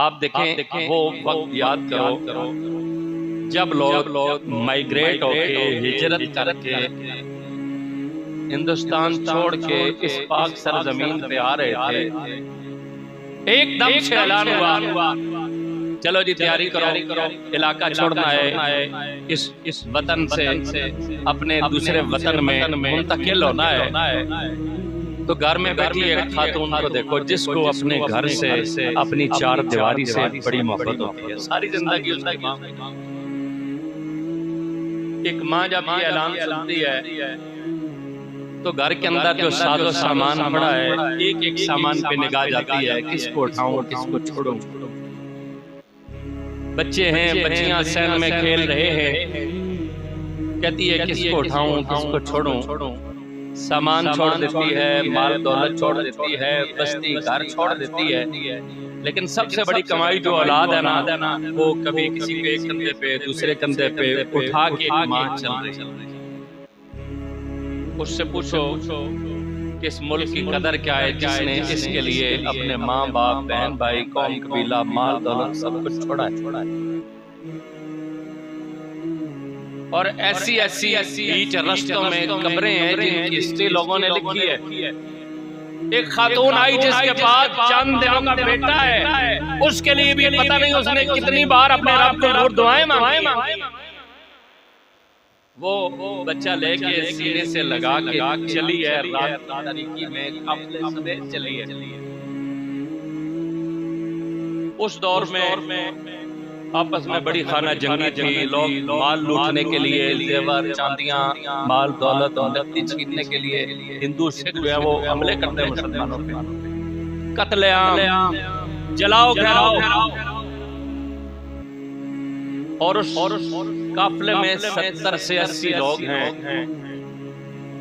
آپ دیکھیں وہ وقت یاد کرو جب لوگ مائیگریٹ ہو کے ہجرت کر کے ہندوستان چھوڑ کے اس پاک سرزمین پہ آ رہے تھے، ایک دم سے اعلان ہوا چلو جی تیاری کرو، علاقہ چھوڑنا ہے، اس وطن سے اپنے دوسرے وطن میں منتقل ہونا ہے۔ تو گھر میں بیٹھی ایک خاتون کو دیکھو جس کو اپنے گھر سے اپنی چار دیواری سے بڑی محبت ہوتی ہے، ساری زندگی اس کی ماں۔ ایک ماں جب یہ اعلان سنتی ہے تو گھر کے اندر جو ساز و سامان پڑا ہے، ایک ایک سامان پہ نگاہ جاتی ہے، کس کو اٹھاؤں کس کو چھوڑوں۔ بچے ہیں، بچیاں سین میں کھیل رہے ہیں، کہتی ہے کس کو اٹھاؤں کس کو چھوڑوں۔ سامان چھوڑ دیتی ہے، مال دولت چھوڑ دیتی ہے، بستی گھر چھوڑ دیتی ہے، لیکن سب سے بڑی کمائی جو اولاد ہے نا، وہ کبھی کسی کے ایک کندھے پہ دوسرے کندھے پہ اٹھا کے ماں چل رہی ہے۔ اس سے پوچھو کہ اس ملک کی قدر کیا ہے جس نے اس کے لیے اپنے ماں باپ بہن بھائی قوم قبیلہ مال دولت سب کچھ چھوڑا ہے۔ اور ایسی بیچ رستوں میں قبریں ہیں جن کی ہسٹری لوگوں نے لکھی ہے۔ ایک خاتون آئی جس کے پاس چند دنوں کا بیٹا ہے، اس کے لیے بھی پتہ نہیں اس نے کتنی بار اپنے رب کو نور دعائیں مانگی۔ وہ بچہ لے کے سینے سے لگا کے چلی ہے، رات تاریکی میں قافلے سمیت چلی ہے۔ اس دور میں آپس میں بڑی خانہ جنگی تھی، لوگ مال لوٹنے کے لیے زیور چاندیاں مال دولت نقدی چھیننے کے لیے ہندو سکھ جو ہے وہ حملے کرتے ہیں مسلمانوں پہ، قتل عام، جلاؤ گھراؤ۔ اور اس قافلے میں 70 سے 80 لوگ ہیں،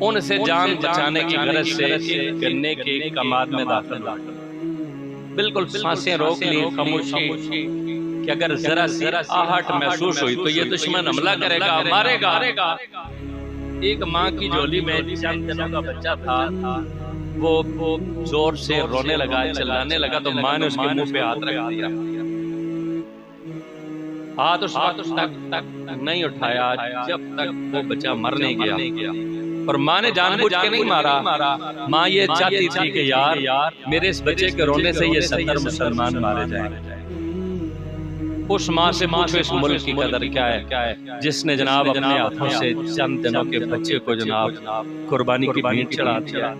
ان سے جان بچانے کی غرض سے ایک گنے کے کماد میں داخل ہوئے، بالکل سانسیں روک لی، خاموشی کہ اگر ذرا سی آہٹ محسوس ہوئی تو یہ دشمن حملہ کرے گا، مارے گا۔ ایک ماں کی جھولی میں چند دنوں کا بچہ تھا، وہ زور سے رونے لگا، چلانے لگا، تو ماں نے اس کے منہ پہ ہاتھ رکھ دیا۔ ہاتھ اس وقت تک نہیں اٹھایا جب تک وہ بچہ مر نہیں گیا، اور ماں نے جان بوجھ کے نہیں مارا، ماں یہ چاہتی تھی کہ یار میرے اس بچے کے رونے سے یہ 70 مسلمان مارے جائیں۔ اس ماں سے پوچھو اس ملک کی قدر کیا ہے جس نے جناب اپنے ہاتھوں سے چند دنوں کے بچے کو جناب قربانی کی بھیٹ چڑھا دیا۔